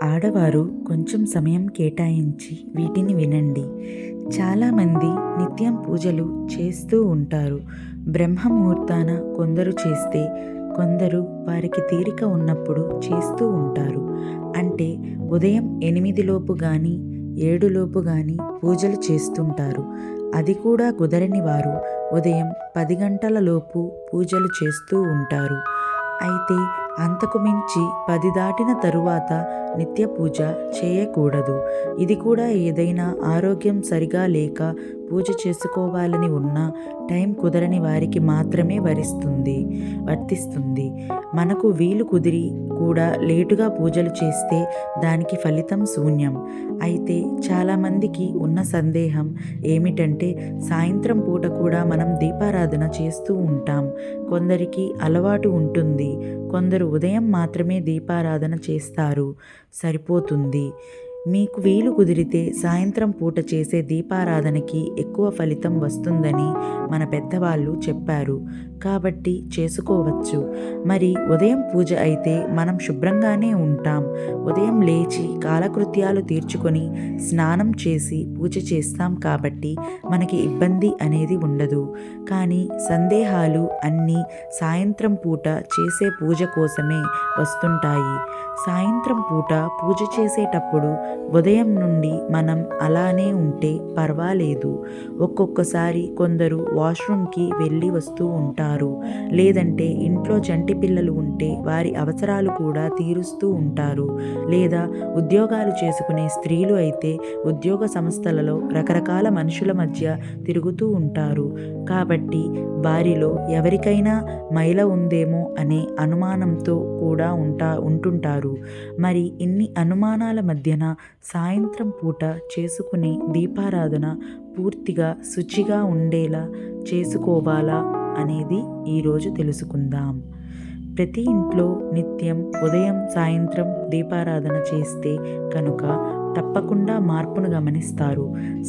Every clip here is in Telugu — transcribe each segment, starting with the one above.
ఆడవారు కొంచెం సమయం కేటాయించి వీటిని వినండి. చాలామంది నిత్యం పూజలు చేస్తూ ఉంటారు. బ్రహ్మముహూర్తాన కొందరు చేస్తే, కొందరు వారికి తీరిక ఉన్నప్పుడు చేస్తూ ఉంటారు. అంటే ఉదయం 8 లోపు కానీ 7 లోపు కానీ పూజలు చేస్తుంటారు. అది కూడా కుదరని వారు ఉదయం 10 గంటల లోపు పూజలు చేస్తూ ఉంటారు. అయితే అంతకు మించి 10 దాటిన తరువాత నిత్య పూజ చేయకూడదు. ఇది కూడా ఏదైనా ఆరోగ్యం సరిగా లేక పూజ చేసుకోవాలని ఉన్నా టైం కుదరని వారికి మాత్రమే వర్తిస్తుంది. మనకు వీలు కుదిరి కూడా లేటుగా పూజలు చేస్తే దానికి ఫలితం శూన్యం. అయితే చాలామందికి ఉన్న సందేహం ఏమిటంటే, సాయంత్రం పూట కూడా మనం దీపారాధన చేస్తూ ఉంటాం. కొందరికి అలవాటు ఉంటుంది. కొందరు ఉదయం మాత్రమే దీపారాధన చేస్తారు. సరిపోతుంది. మీకు వీలు కుదిరితే సాయంత్రం పూట చేసే దీపారాధనకి ఎక్కువ ఫలితం వస్తుందని మన పెద్దవాళ్ళు చెప్పారు. కాబట్టి చేసుకోవచ్చు. మరి ఉదయం పూజ అయితే మనం శుభ్రంగానే ఉంటాం. ఉదయం లేచి కాలకృత్యాలు తీర్చుకొని స్నానం చేసి పూజ చేస్తాం కాబట్టి మనకి ఇబ్బంది అనేది ఉండదు. కానీ సందేహాలు అన్నీ సాయంత్రం పూట చేసే పూజ కోసమే వస్తుంటాయి. సాయంత్రం పూట పూజ చేసేటప్పుడు ఉదయం నుండి మనం అలానే ఉంటే పర్వాలేదు. ఒక్కొక్కసారి కొందరు వాష్రూమ్కి వెళ్ళి వస్తూ ఉంటారు. లేదంటే ఇంట్లో చంటి పిల్లలు ఉంటే వారి అవసరాలు కూడా తీరుస్తూ ఉంటారు. లేదా ఉద్యోగాలు చేసుకునే స్త్రీలు అయితే ఉద్యోగ సంస్థలలో రకరకాల మనుషుల మధ్య తిరుగుతూ ఉంటారు. కాబట్టి వారిలో ఎవరికైనా మైల ఉందేమో అనే అనుమానంతో కూడా ఉంటుంటారు. మరి ఇన్ని అనుమానాల మధ్యన సాయంత్రం పూట చేసుకునే దీపారాధన పూర్తిగా శుచిగా ఉండేలా చేసుకోవాలా అనేది ఈరోజు తెలుసుకుందాం. ప్రతి ఇంట్లో నిత్యం ఉదయం సాయంత్రం దీపారాధన చేస్తే కనుక తప్పకుండా మార్పును గమనిస్తారు.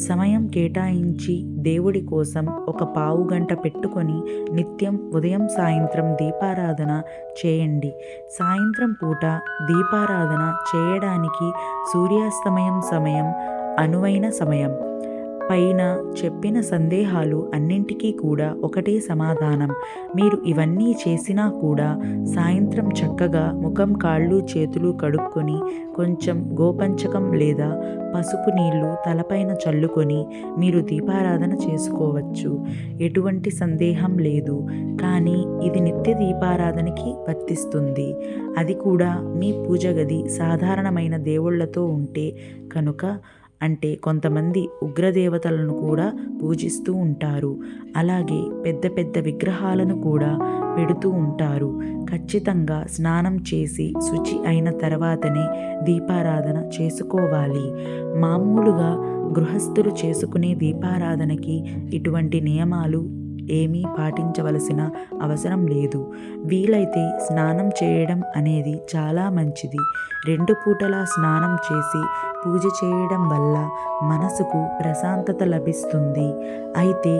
సమయం కేటాయించి దేవుడి కోసం ఒక పావు గంట పెట్టుకొని నిత్యం ఉదయం సాయంత్రం దీపారాధన చేయండి. సాయంత్రం పూట దీపారాధన చేయడానికి సూర్యాస్తమయం సమయం అనువైన సమయం. పైన చెప్పిన సందేహాలు అన్నింటికీ కూడా ఒకటే సమాధానం. మీరు ఇవన్నీ చేసినా కూడా సాయంత్రం చక్కగా ముఖం, కాళ్ళు, చేతులు కడుక్కొని కొంచెం గోపంచకం లేదా పసుపు నీళ్లు తలపైన చల్లుకొని మీరు దీపారాధన చేసుకోవచ్చు. ఎటువంటి సందేహం లేదు. కానీ ఇది నిత్య దీపారాధనకి వర్తిస్తుంది. అది కూడా మీ పూజ గది సాధారణమైన దేవుళ్లతో ఉంటే కనుక. అంటే కొంతమంది ఉగ్రదేవతలను కూడా పూజిస్తూ ఉంటారు. అలాగే పెద్ద పెద్ద విగ్రహాలను కూడా పెడుతూ ఉంటారు. ఖచ్చితంగా స్నానం చేసి శుచి అయిన తర్వాతనే దీపారాధన చేసుకోవాలి. మామూలుగా గృహస్థులు చేసుకునే దీపారాధనకి ఇటువంటి నియమాలు ఏమీ పాటించవలసిన అవసరం లేదు. వీలైతే స్నానం చేయడం అనేది చాలా మంచిది. 2 పూటలా స్నానం చేసి పూజ చేయడం వల్ల మనసుకు ప్రశాంతత లభిస్తుంది. అయితే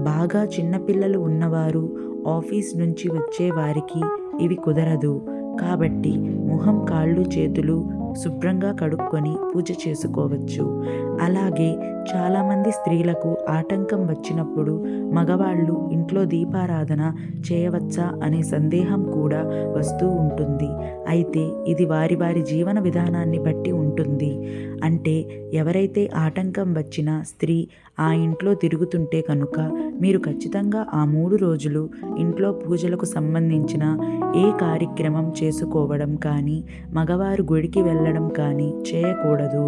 బాగా చిన్నపిల్లలు ఉన్నవారు, ఆఫీస్ నుంచి వచ్చే వారికి ఇవి కుదరదు. కాబట్టి ముఖం, కాళ్ళు, చేతులు శుభ్రంగా కడుక్కొని పూజ చేసుకోవచ్చు. అలాగే చాలామంది స్త్రీలకు ఆటంకం వచ్చినప్పుడు మగవాళ్ళు ఇంట్లో దీపారాధన చేయవచ్చా అనే సందేహం కూడా వస్తూ ఉంటుంది. అయితే ఇది వారి వారి జీవన విధానాన్ని బట్టి ఉంటుంది. అంటే ఎవరైతే ఆటంకం వచ్చిన స్త్రీ ఆ ఇంట్లో తిరుగుతుంటే కనుక మీరు ఖచ్చితంగా ఆ 3 రోజులు ఇంట్లో పూజలకు సంబంధించిన ఏ కార్యక్రమం చేసుకోవడం కానీ, మగవారు గుడికి వెళ్ళడం కానీ చేయకూడదు.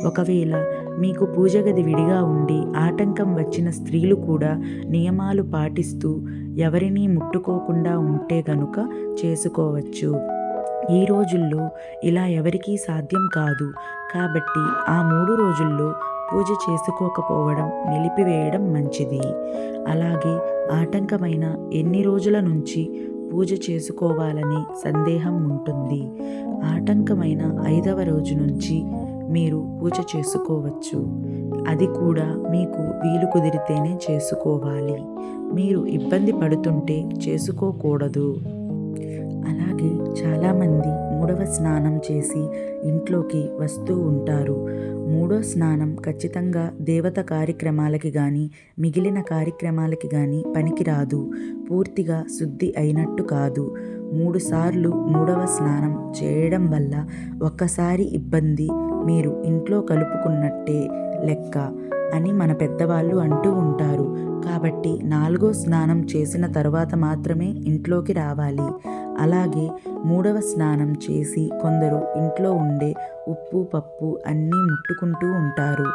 ఒకవేళ మీకు పూజ గది విడిగా ఉండి ఆటంకం వచ్చిన స్త్రీలు కూడా నియమాలు పాటిస్తూ ఎవరినీ ముట్టుకోకుండా ఉంటే గనుక చేసుకోవచ్చు. ఈ రోజుల్లో ఇలా ఎవరికీ సాధ్యం కాదు. కాబట్టి ఆ 3 రోజుల్లో పూజ చేసుకోకపోవడం నిలిపివేయడం మంచిది. అలాగే ఆటంకమైన ఎన్ని రోజుల నుంచి పూజ చేసుకోవాలని సందేహం ఉంటుంది. ఆటంకమైన 5వ రోజు నుంచి మీరు పూజ చేసుకోవచ్చు. అది కూడా మీకు వీలు కుదిరితేనే చేసుకోవాలి. మీరు ఇబ్బంది పడుతుంటే చేసుకోకూడదు. అలాగే చాలామంది మూడవ స్నానం చేసి ఇంట్లోకి వస్తూ ఉంటారు. మూడో స్నానం ఖచ్చితంగా దేవత కార్యక్రమాలకి కానీ మిగిలిన కార్యక్రమాలకి కానీ పనికిరాదు. పూర్తిగా శుద్ధి అయినట్టు కాదు. 3 సార్లు మూడవ స్నానం చేయడం వల్ల ఒక్కసారి ఇబ్బంది మీరు ఇంట్లో కలుపుకున్నట్టే లెక్క అని మన పెద్దవాళ్ళు అంటూ ఉంటారు. కాబట్టి 4వ స్నానం చేసిన తర్వాత మాత్రమే ఇంట్లోకి రావాలి. అలాగే 3వ స్నానం చేసి కొందరు ఇంట్లో ఉండే ఉప్పు పప్పు అన్నీ ముట్టుకుంటూ ఉంటారు.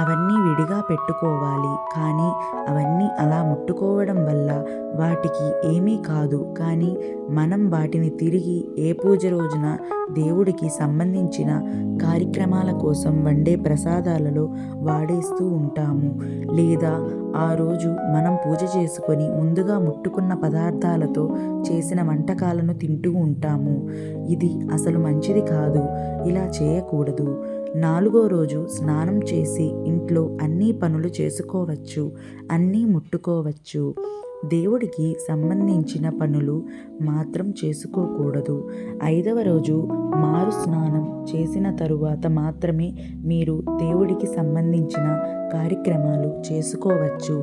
అవన్నీ విడిగా పెట్టుకోవాలి. కానీ అవన్నీ అలా ముట్టుకోవడం వల్ల వాటికి ఏమీ కాదు. కానీ మనం వాటిని తిరిగి ఏ పూజ రోజున దేవుడికి సంబంధించిన కార్యక్రమాల కోసం వండే ప్రసాదాలలో వాడేస్తూ ఉంటాము. లేదా ఆ రోజు మనం పూజ చేసుకొని ముందుగా ముట్టుకున్న పదార్థాలతో చేసిన వంటకాలను తింటూ ఉంటాము. ఇది అసలు మంచిది కాదు. ఇలా చేయకూడదు. 4వ రోజు స్నానం చేసి ఇంట్లో అన్ని పనులు చేసుకోవచ్చు, అన్నీ ముట్టుకోవచ్చు. దేవుడికి సంబంధించిన పనులు మాత్రం చేసుకోకూడదు. 5వ రోజు మారు స్నానం చేసిన తరువాత మాత్రమే మీరు దేవుడికి సంబంధించిన కార్యక్రమాలు చేసుకోవచ్చు.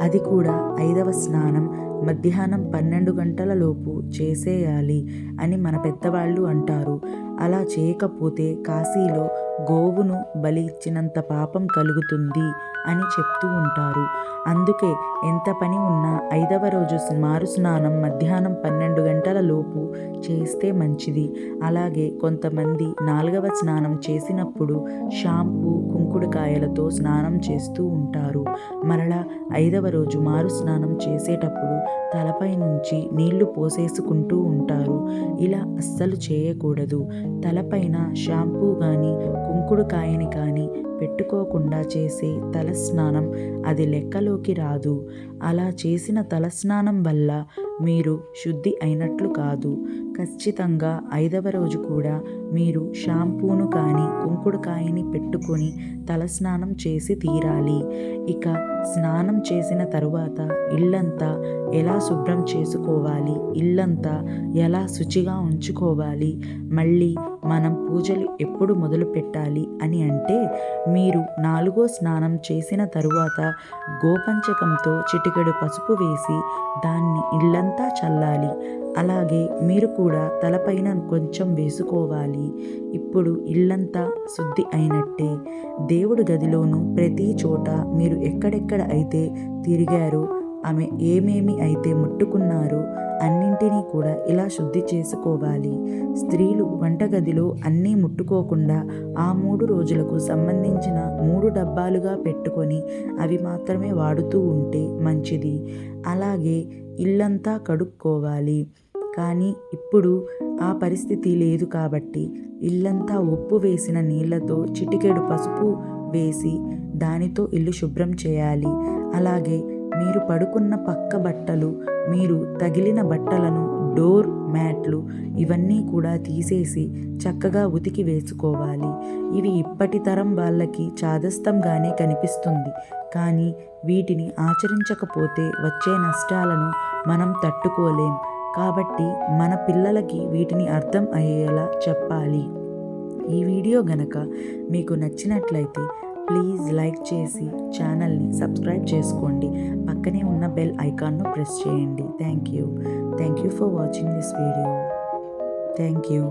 అది కూడా 5వ స్నానం మధ్యాహ్నం 12 గంటల లోపు చేసేయాలి అని మన పెద్దవాళ్ళు అంటారు. అలా చేయకపోతే కాశీలో గోవును బలి ఇచ్చినంత పాపం కలుగుతుంది అని చెప్తూ ఉంటారు. అందుకే ఎంత పని ఉన్నా 5వ రోజు మారు స్నానం మధ్యాహ్నం 12 గంటల లోపు చేస్తే మంచిది. అలాగే కొంతమంది 4వ స్నానం చేసినప్పుడు షాంపూ కుంకుడుకాయలతో స్నానం చేస్తూ ఉంటారు. మరలా 5వ రోజు మారు స్నానం చేసేటప్పుడు తలపై నుంచి నీళ్లు పోసేసుకుంటూ ఉంటారు. ఇలా అస్సలు చేయకూడదు. తలపైన షాంపూ కానీ కుంకుడుకాయని కానీ పెట్టుకోకుండా చేసే తలస్నానం అది లెక్కలోకి రాదు. అలా చేసిన తలస్నానం వల్ల మీరు శుద్ధి అయినట్లు కాదు. ఖచ్చితంగా 5వ రోజు కూడా మీరు షాంపూను కానీ కుంకుడుకాయని పెట్టుకొని తలస్నానం చేసి తీరాలి. ఇక స్నానం చేసిన తరువాత ఇల్లంతా ఎలా శుభ్రం చేసుకోవాలి, ఇల్లంతా ఎలా శుచిగా ఉంచుకోవాలి, మళ్ళీ మనం పూజలు ఎప్పుడు మొదలు పెట్టాలి అని అంటే మీరు 4వ స్నానం చేసిన తరువాత గోపంచకంతో చిటికెడు పసుపు వేసి దాన్ని ఇల్లంతా చల్లాలి. అలాగే మీరు కూడా తలపైన కొంచెం వేసుకోవాలి. ఇప్పుడు ఇల్లంతా శుద్ధి అయినట్టే. దేవుడి గదిలోనూ ప్రతి చోట మీరు ఎక్కడెక్కడ అయితే తిరిగారో ఆమె ఏమేమి అయితే ముట్టుకున్నారో అన్నింటినీ కూడా ఇలా శుద్ధి చేసుకోవాలి. స్త్రీలు వంటగదిలో అన్నీ ముట్టుకోకుండా ఆ 3 రోజులకు సంబంధించిన 3 డబ్బాలుగా పెట్టుకొని అవి మాత్రమే వాడుతూ ఉంటే మంచిది. అలాగే ఇల్లంతా కడుక్కోవాలి. కానీ ఇప్పుడు ఆ పరిస్థితి లేదు కాబట్టి ఇల్లంతా ఉప్పు వేసిన నీళ్లతో చిటికెడు పసుపు వేసి దానితో ఇల్లు శుభ్రం చేయాలి. అలాగే మీరు పడుకున్న పక్క బట్టలు, మీరు తగిలిన బట్టలను, డోర్ మ్యాట్లు ఇవన్నీ కూడా తీసేసి చక్కగా ఉతికి వేసుకోవాలి. ఇవి ఇప్పటి తరం వాళ్ళకి చాదస్తంగానే కనిపిస్తుంది. కానీ వీటిని ఆచరించకపోతే వచ్చే నష్టాలను మనం తట్టుకోలేం. కాబట్టి మన పిల్లలకి వీటిని అర్థం అయ్యేలా చెప్పాలి. ఈ వీడియో గనక మీకు నచ్చినట్లయితే ప్లీజ్ లైక్ చేసి ఛానల్ని సబ్స్క్రైబ్ చేసుకోండి. పక్కనే ఉన్న బెల్ ఐకాన్ను ప్రెస్ చేయండి. Thank you for watching this video. Thank you.